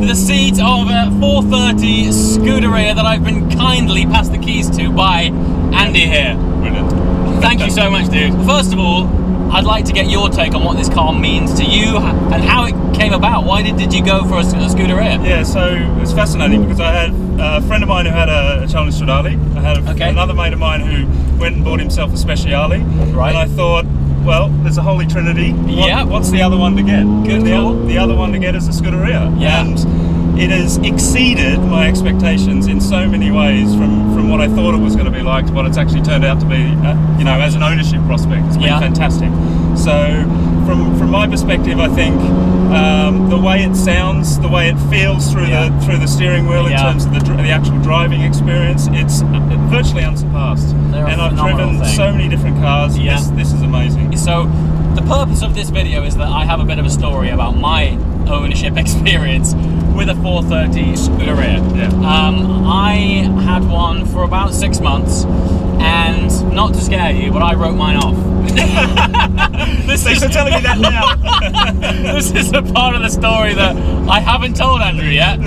the seat of a 430 Scuderia that I've been kindly passed the keys to by Andy here. Brilliant. Thank you so much, dude. First of all, I'd like to get your take on what this car means to you and how it came about. Why did you go for a Scuderia? Yeah, so it's fascinating because I had a friend of mine who had a Challenge Stradale. I had another mate of mine who went and bought himself a Speciale. Right. And I thought, well, there's a holy trinity. Yeah. What's the other one to get? Good call. The other one to get is a Scuderia. Yeah. And it has exceeded my expectations in so many ways from what I thought it was going to be like to what it's actually turned out to be, you know, as an ownership prospect. It's been fantastic. So from my perspective, I think the way it sounds, the way it feels through the steering wheel in terms of the actual driving experience, it's virtually unsurpassed. And I've driven so many different cars. Yeah. This is amazing. So the purpose of this video is that I have a bit of a story about my ownership experience with a 430 Scuderia. Yeah. I had one for about 6 months, and not to scare you, but I wrote mine off. Thanks for telling me that now. This is a part of the story that I haven't told Andrew yet.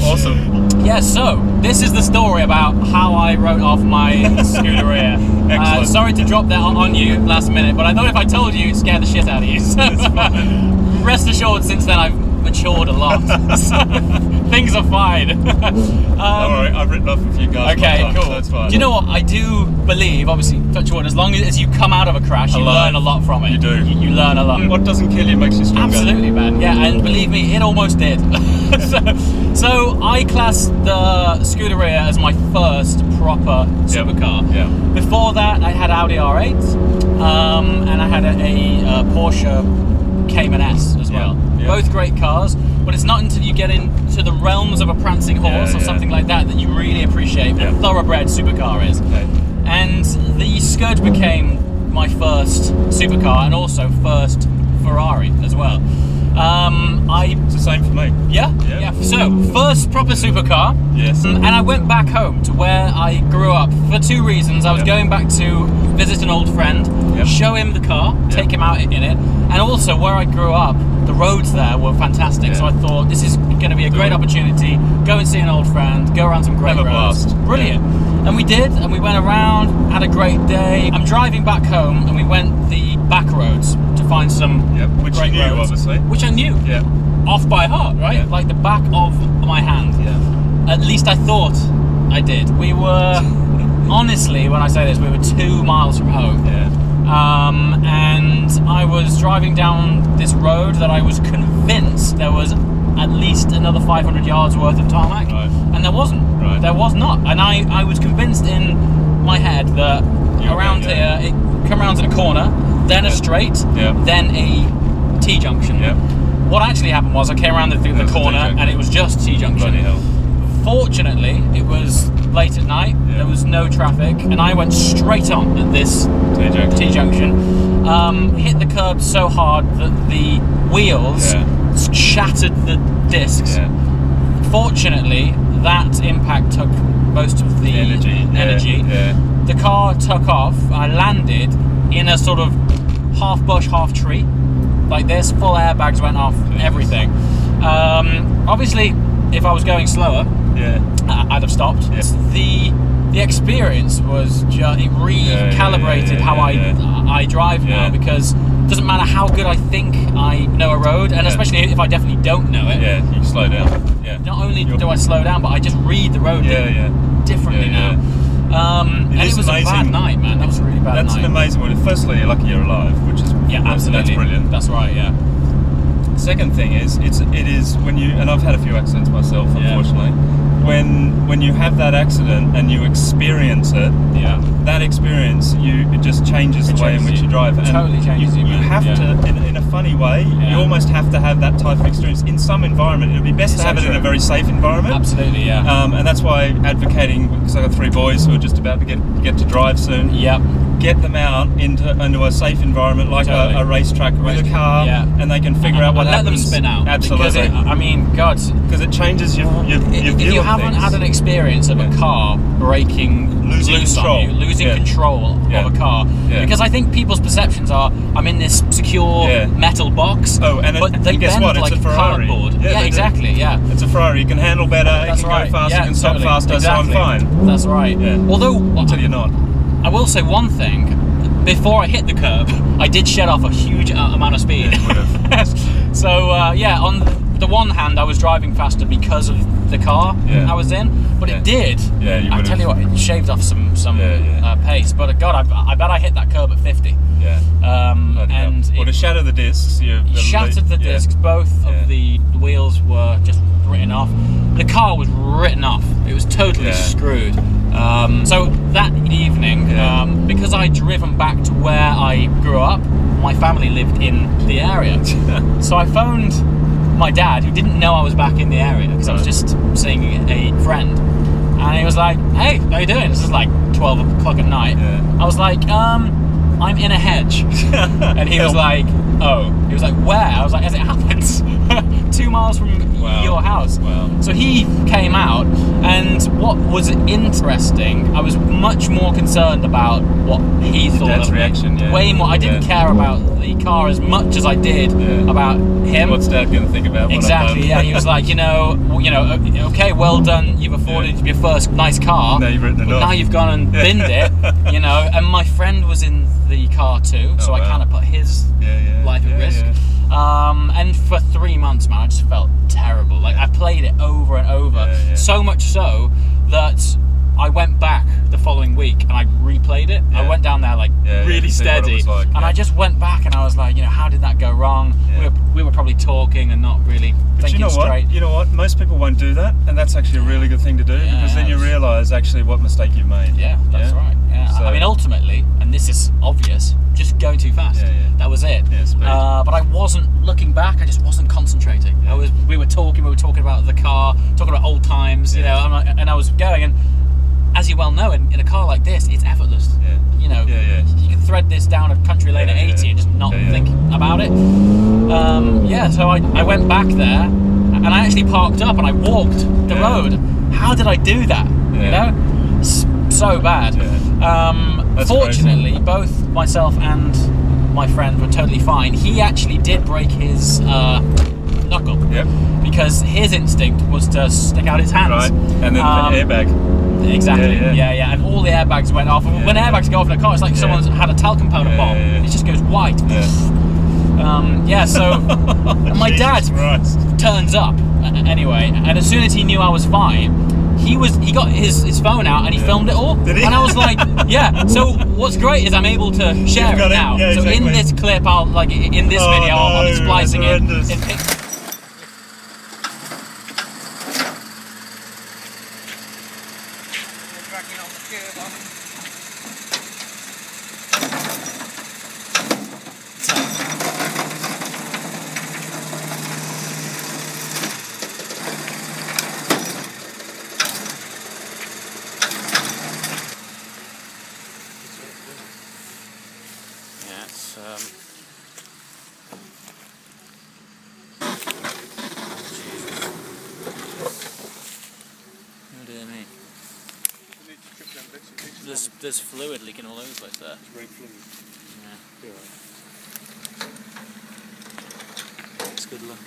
Awesome. Yeah, so this is the story about how I wrote off my Scuderia. Excellent. Sorry to drop that on you last minute, but I thought if I told you, it'd scare the shit out of you. So rest assured, since then I've matured a lot. So things are fine. Don't worry, I've written off a few cars. Okay, cool. So that's fine. Do you know what? I do believe, obviously, touch wood, as long as you come out of a crash, you learn a lot from it. You do. You learn a lot. What doesn't kill you makes you stronger. Absolutely, man. Yeah, and believe me, it almost did. so I class the Scuderia as my first proper supercar. Yeah. Before that, I had Audi R8, and I had a Porsche Cayman S as well. Yeah. Both great cars, but it's not until you get into the realms of a prancing horse or something like that that you really appreciate what a thoroughbred supercar is. Okay. And the Scud became my first supercar and also first Ferrari as well. It's the same for me. Yeah. So, first proper supercar. Yes. And I went back home to where I grew up for two reasons. I was going back to visit an old friend, show him the car, take him out in it, and also where I grew up, the roads there were fantastic. So I thought this is going to be a great opportunity. Go and see an old friend, go around some great roads. Brilliant. And we did, and we went around, had a great day. I'm driving back home, and we went the back roads to find some which great you knew, roads. obviously. Which I knew. Yeah. Off by heart, right? Like the back of my hand. Yeah. At least I thought I did. We were, honestly, when I say this, we were 2 miles from home. Yeah. And I was driving down this road that I was convinced there was at least another 500 yards worth of tarmac. Right. And there wasn't. Right. There was not. And I was convinced in my head that around here, it come around to the corner, then a straight, then a T-junction. Yeah. What actually happened was I came around the corner and it was just T-junction. Bloody hell. Fortunately, it was late at night, there was no traffic, and I went straight on at this T-junction. Hit the curb so hard that the wheels shattered the discs. Yeah. Fortunately, that impact took most of the energy. Yeah. The car took off. I landed in a sort of half bush, half tree, like this. Full airbags went off, everything. Obviously, if I was going slower, I'd have stopped. Yeah. The experience was just, it recalibrated how I drive now, because it doesn't matter how good I think I know a road, and especially if I definitely don't know it. Yeah, you slow down. Yeah. Not only do I slow down, but I just read the road differently now. And it was amazing. A bad night, man. That was a really bad night. That's an amazing one. Firstly, you're lucky you're alive, which is absolutely. That's brilliant. That's right. Yeah. Second thing is, it is when you, and I've had a few accidents myself, unfortunately. When you have that accident and you experience it, that experience it just changes the way in which you drive. It totally changes you. You have to, in a funny way, you almost have to have that type of experience in some environment. It would be best to have it in a very safe environment. Absolutely, yeah. And that's why advocating, because I've got 3 boys who are just about to get to drive soon. Yep. get them out into a safe environment like a racetrack with a car, and they can figure out what happens. Let them spin out. Absolutely. Because because it changes your view if you haven't had an experience of a car breaking loose on you, losing control of a car, because I think people's perceptions are, I'm in this secure metal box, but they guess bend what? It's like a Ferrari. cardboard. Yeah, exactly. Yeah, it's a Ferrari. You can handle better. That's it can go faster. You can stop faster. Exactly. So I'm fine. That's right. Yeah. Although until you're not. I will say one thing. Before I hit the curb, I did shed off a huge amount of speed. Yeah, you would have. So on the one hand, I was driving faster because of the car I was in, but it did. Yeah, you would I tell you what, it shaved off some pace. But God, I bet I hit that curb at 50. Yeah. And to shatter the discs, shattered the discs. Both of the wheels were just written off. The car was written off. It was totally screwed. So that evening, because I'd driven back to where I grew up, my family lived in the area. So I phoned my dad, who didn't know I was back in the area, because I was just seeing a friend. And he was like, "Hey, how you doing?" This is like 12 o'clock at night. I was like, "I'm in a hedge." And he was like, "Oh." He was like, "Where?" I was like, "As it happens, 2 miles from your house." So he came out, and what was interesting, I was much more concerned about what he thought of reaction. me. Way more. I didn't care about the car as much as I did about him. What's Dad going to think about? Exactly. Yeah. He was like, you know, okay, well done. You've afforded your first nice car. Now you've written it off. Now you've gone and binned it. You know, and my friend was in the car too, so I kind of put his life at risk. And for 3 months, man, I just felt terrible. Like I played it over and over, so much so that I went back the following week and I replayed it. I went down there like really steady, and I just went back and I was like, you know, how did that go wrong? We were probably talking and not really thinking straight. You know what? Most people won't do that, and that's actually a really good thing to do, because then you realise actually what mistake you've made. Yeah, that's right. Yeah. So, I mean, ultimately, and this is obvious, just going too fast. That was it. But I wasn't looking back. I just wasn't concentrating. We were talking about the car, talking about old times, you know, and I was going. And as you well know, in a car like this, it's effortless. You know, you can thread this down a country lane at 80 and just not think about it. So I went back there, and I actually parked up and I walked the road. How did I do that? You know, so bad. Fortunately, crazy. Both myself and my friend were totally fine. He actually did break his knuckle because his instinct was to stick out his hands. Right, and then the airbag. Exactly. And all the airbags went off. And when airbags go off in a car, it's like someone's had a talcum powder bomb. It just goes white. So my dad turns up anyway, and as soon as he knew I was fine, he got his phone out and he filmed it all. Did he? And I was like, so what's great is I'm able to share it now. So in this clip, I'll in this video, I'll be splicing it. There's fluid leaking all over the place there. It's great fluid. It's good luck.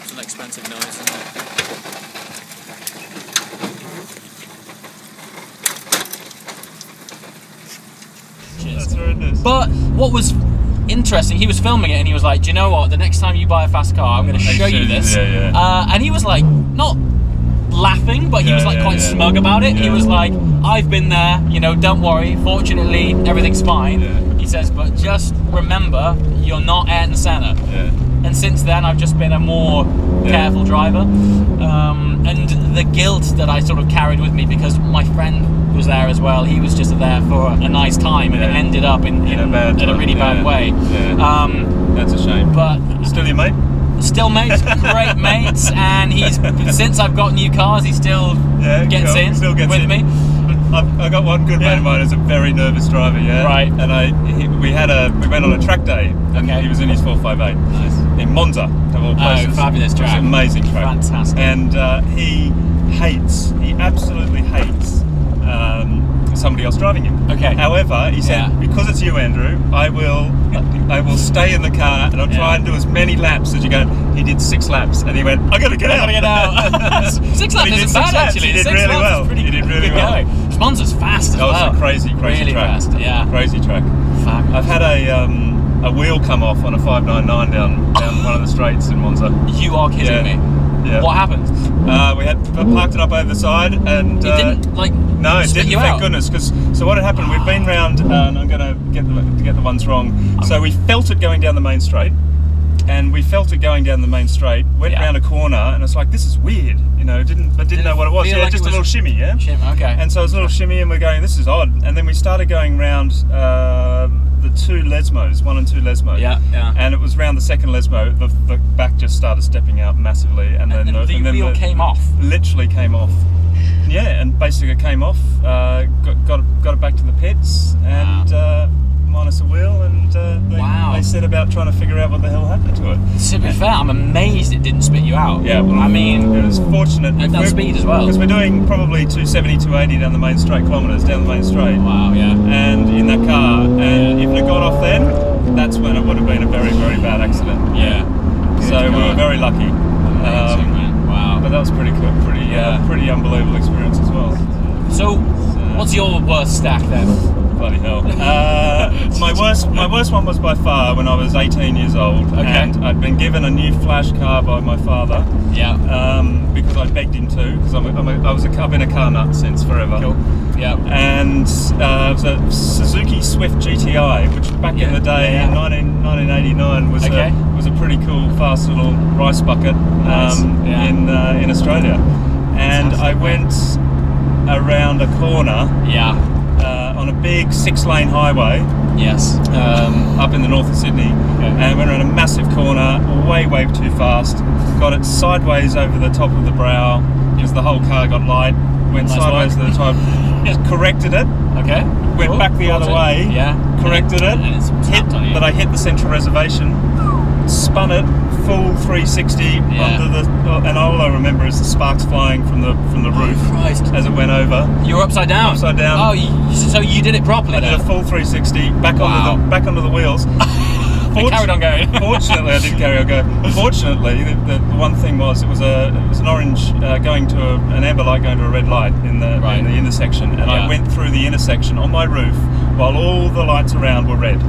It's an expensive noise, isn't it? That's horrendous. But what was interesting, he was filming it and he was like, do you know what, the next time you buy a fast car, I'm going to show you this. And he was like, not laughing, but he was like quite smug about it. He was like, I've been there, you know, don't worry, fortunately everything's fine. He says, but just remember, you're not Ayrton Senna. and since then I've just been a more careful driver. And the guilt that I sort of carried with me, because my friend was there as well. He was just there for a nice time, and it ended up in a really bad way. That's a shame. But still your mate? Still mates, great mates, and he's since I've got new cars, he still gets in with me. I got one good mate of mine who's a very nervous driver, Right. And we went on a track day, and he was in his 458. Nice. In Monza, of all places. Oh, fabulous track. It's an amazing track. Fantastic. And he absolutely hates somebody else driving him. Okay. However, he said, because it's you, Andrew, I will stay in the car and I'll try and do as many laps as you go. He did 6 laps and he went, I gotta get out. 6 laps isn't bad actually. He did really well. He did really well. Monza's fast as well. It's a crazy really track. Fast, yeah. Crazy track. Fabulous. I've had a wheel come off on a 599 down one of the straights in Monza. You are kidding me. Yeah. What happened? We had parked it up over the side, and it didn't no, it didn't. Thank goodness, because what had happened? We'd been round, and I'm going to get the ones wrong. So we felt it going down the main straight, went round a corner, and it's like, this is weird, you know. Didn't know what it was. Yeah, just a little shimmy, yeah. Okay. And so it was a little shimmy, and we're going, this is odd. And then we started going round the 2 Lesmos, 1 and 2 Lesmo. Yeah. And it was round the second Lesmo, the back just started stepping out massively, and then the wheel came off. Literally came off. Yeah, and basically it came off. Got it back to the pits, and minus a wheel, and they set about trying to figure out what the hell happened to it. To be fair, I'm amazed it didn't spit you out. Yeah, well, I mean, it was fortunate at that speed as well, because we're doing probably 270, 280 down the main straight, kilometres down the main straight. Wow, yeah. And in that car, and if it had gone off then, that's when it would have been a very, very bad accident. Yeah. So we were very lucky. Wow. But that was pretty cool, pretty unbelievable experience as well. So, what's your worst stack then? Bloody hell. My worst one was by far when I was 18 years old, and I'd been given a new flash car by my father. Yeah. Because I begged him to, because I've been a car nut since forever. Cool. Yeah. And it was a Suzuki Swift GTI, which back in the day, in 1989, was a pretty cool, fast little rice bucket in Australia. And I went around a corner. Yeah. On a big 6-lane highway. Yes. Up in the north of Sydney, and went around a massive corner, way too fast. Got it sideways over the top of the brow, because the whole car got light. Went sideways to the top. Corrected it. Okay. Went back the other way. Yeah. Corrected it. And it's but I hit the central reservation. Spun it full 360 under the, and all I remember is the sparks flying from the roof as it went over. You were upside down. Upside down. Oh, so you did it properly. I did a full 360 back onto the wheels. I carried on going. Fortunately, I did carry on going. Fortunately, the one thing was it was an orange going to an amber light going to a red light in the intersection, and I went through the intersection on my roof while all the lights around were red.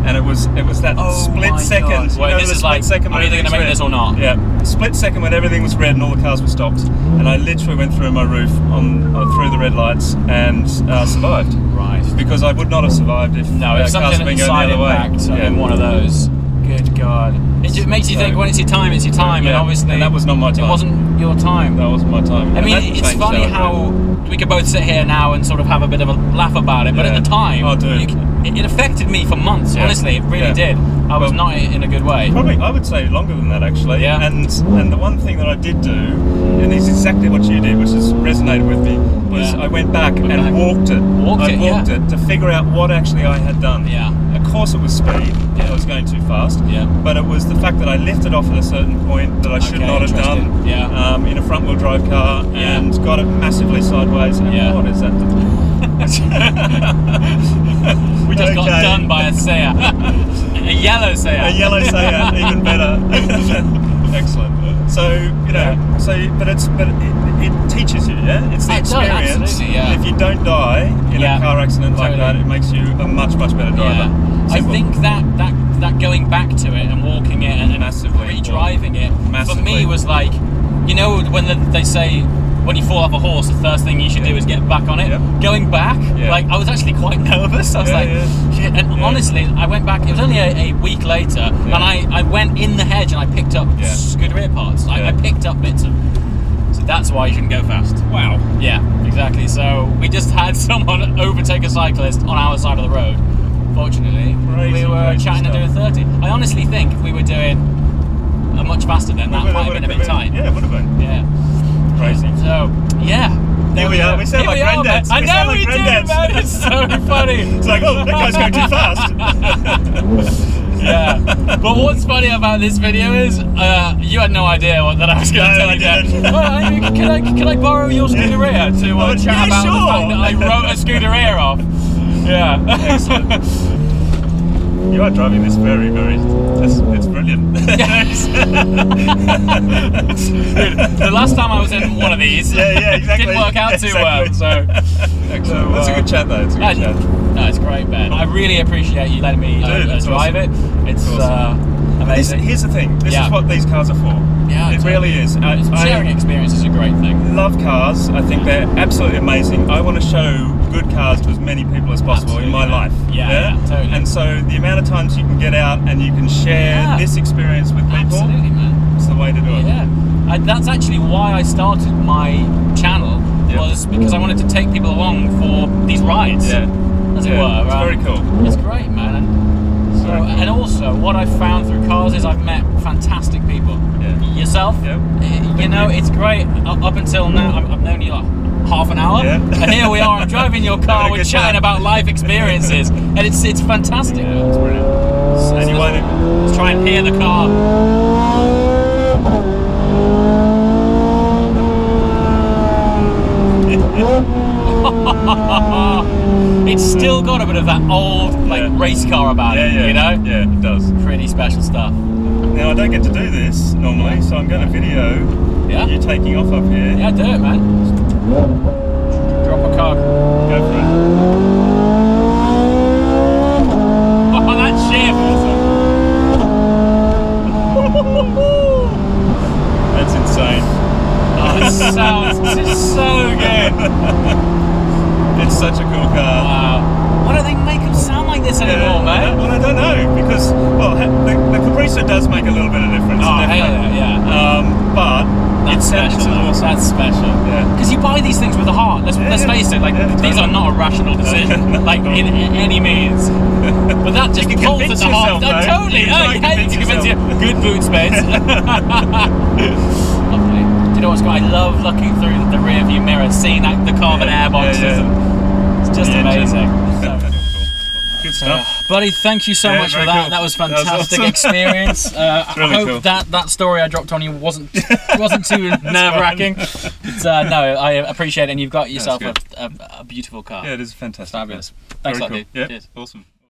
And it was that split second. Wait, this is like, I'm either going to make this or not. Yeah, split second when everything was red and all the cars were stopped, and I literally went through my roof through the red lights and survived. Right. Because I would not have survived if cars had been going the other way. In one of those. Good God. It makes you think when it's your time, it's your time, and obviously... And that was not my time. It wasn't your time. That wasn't my time. I mean, it's funny how we could both sit here now and sort of have a bit of a laugh about it, but at the time, it affected me for months, honestly, it really did. I was not in a good way. Probably, I would say longer than that, actually. Yeah. And the one thing that I did do, and it's exactly what you did, which has resonated with me, was I went back and walked it. I walked it to figure out what actually I had done. Yeah. Of course it was speed, I was going too fast, but it was the fact that I lifted off at a certain point that I should not have done in a front-wheel drive car and got it massively sideways. And what is that? We just got done by a Seat. A yellow Seat. A yellow Seat, even better. Excellent. So, but it teaches you, it's the experience. If you don't die in a car accident like that, it makes you a much better driver. I think that going back to it and walking it and massively re-driving it for me was like, when they say when you fall off a horse, the first thing you should do is get back on it. Going back, like I was actually quite nervous. I was like, shit. And honestly, I went back. It was only a week later, and I went in the hedge and I picked up Scuderia parts. I picked up bits of. So that's why you shouldn't go fast. Wow. Yeah, exactly. So we just had someone overtake a cyclist on our side of the road. Fortunately, we were chatting and doing 30. I honestly think if we were doing a much faster then, that might have been a bit tight. Yeah, it would have been. Yeah. Crazy. So, yeah. Here we are. We sound like granddads. I know we do, man. It's so funny. It's like, oh, that guy's going too fast. Yeah. But what's funny about this video is you had no idea that I was going to tell you. Can I borrow your Scuderia to chat about the fact that I wrote a Scuderia off? Yeah. Excellent. You are driving this very, it's brilliant. The last time I was in one of these, exactly. didn't work out too well. So, it's a good chat though. It's a good chat. No, it's great, Ben. I really appreciate you letting me drive it. It's amazing. Here's the thing. This is what these cars are for. Yeah, it really is. Sharing experience is a great thing. Love cars. I think they're absolutely amazing. I want to show good cars to as many people as possible in my life. Yeah, totally. And so the amount of times you can get out and you can share this experience with people, absolutely, man. It's the way to do it. Yeah, that's actually why I started my channel, was because I wanted to take people along for these rides. As it were. It's very cool. It's great, man. And also, what I've found through cars is I've met fantastic people. Yourself, you know, it's great. Up until now, I've known you like half an hour, and here we are. I'm driving your car. We're chatting about life experiences, and it's fantastic. Yeah, it's brilliant. So let's try and hear the car. It's still got a bit of that old race car about it, you know? Yeah, it does. Pretty special stuff. Now I don't get to do this normally, so I'm going to video you taking off up here. Yeah, do it, man. Drop a cog. Go for it. Oh, that shift! That's insane. Oh, it sounds just so good. It's such a cool car. Wow. Why don't they make them sound like this anymore, man? Well, I don't know, because, the Capricer does make a little bit of difference. Oh, hell yeah. But that's special. Awesome. That's special. Because you buy these things with a heart. Let's face it. These are not a rational decision, in any means. But that just pulls at the heart. Totally. You can convince you. Good boot space. Lovely. Do you know what's great? I love looking through the rear view mirror, seeing the carbon air boxes. It's just amazing. Good stuff. Buddy, thank you so much for that. Cool. That was fantastic experience. I hope that story I dropped on you wasn't too nerve-wracking. No, I appreciate it, and you've got yourself a beautiful car. Yeah, it is fantastic. Fabulous. Thanks a lot, dude. Yeah, cheers. Awesome.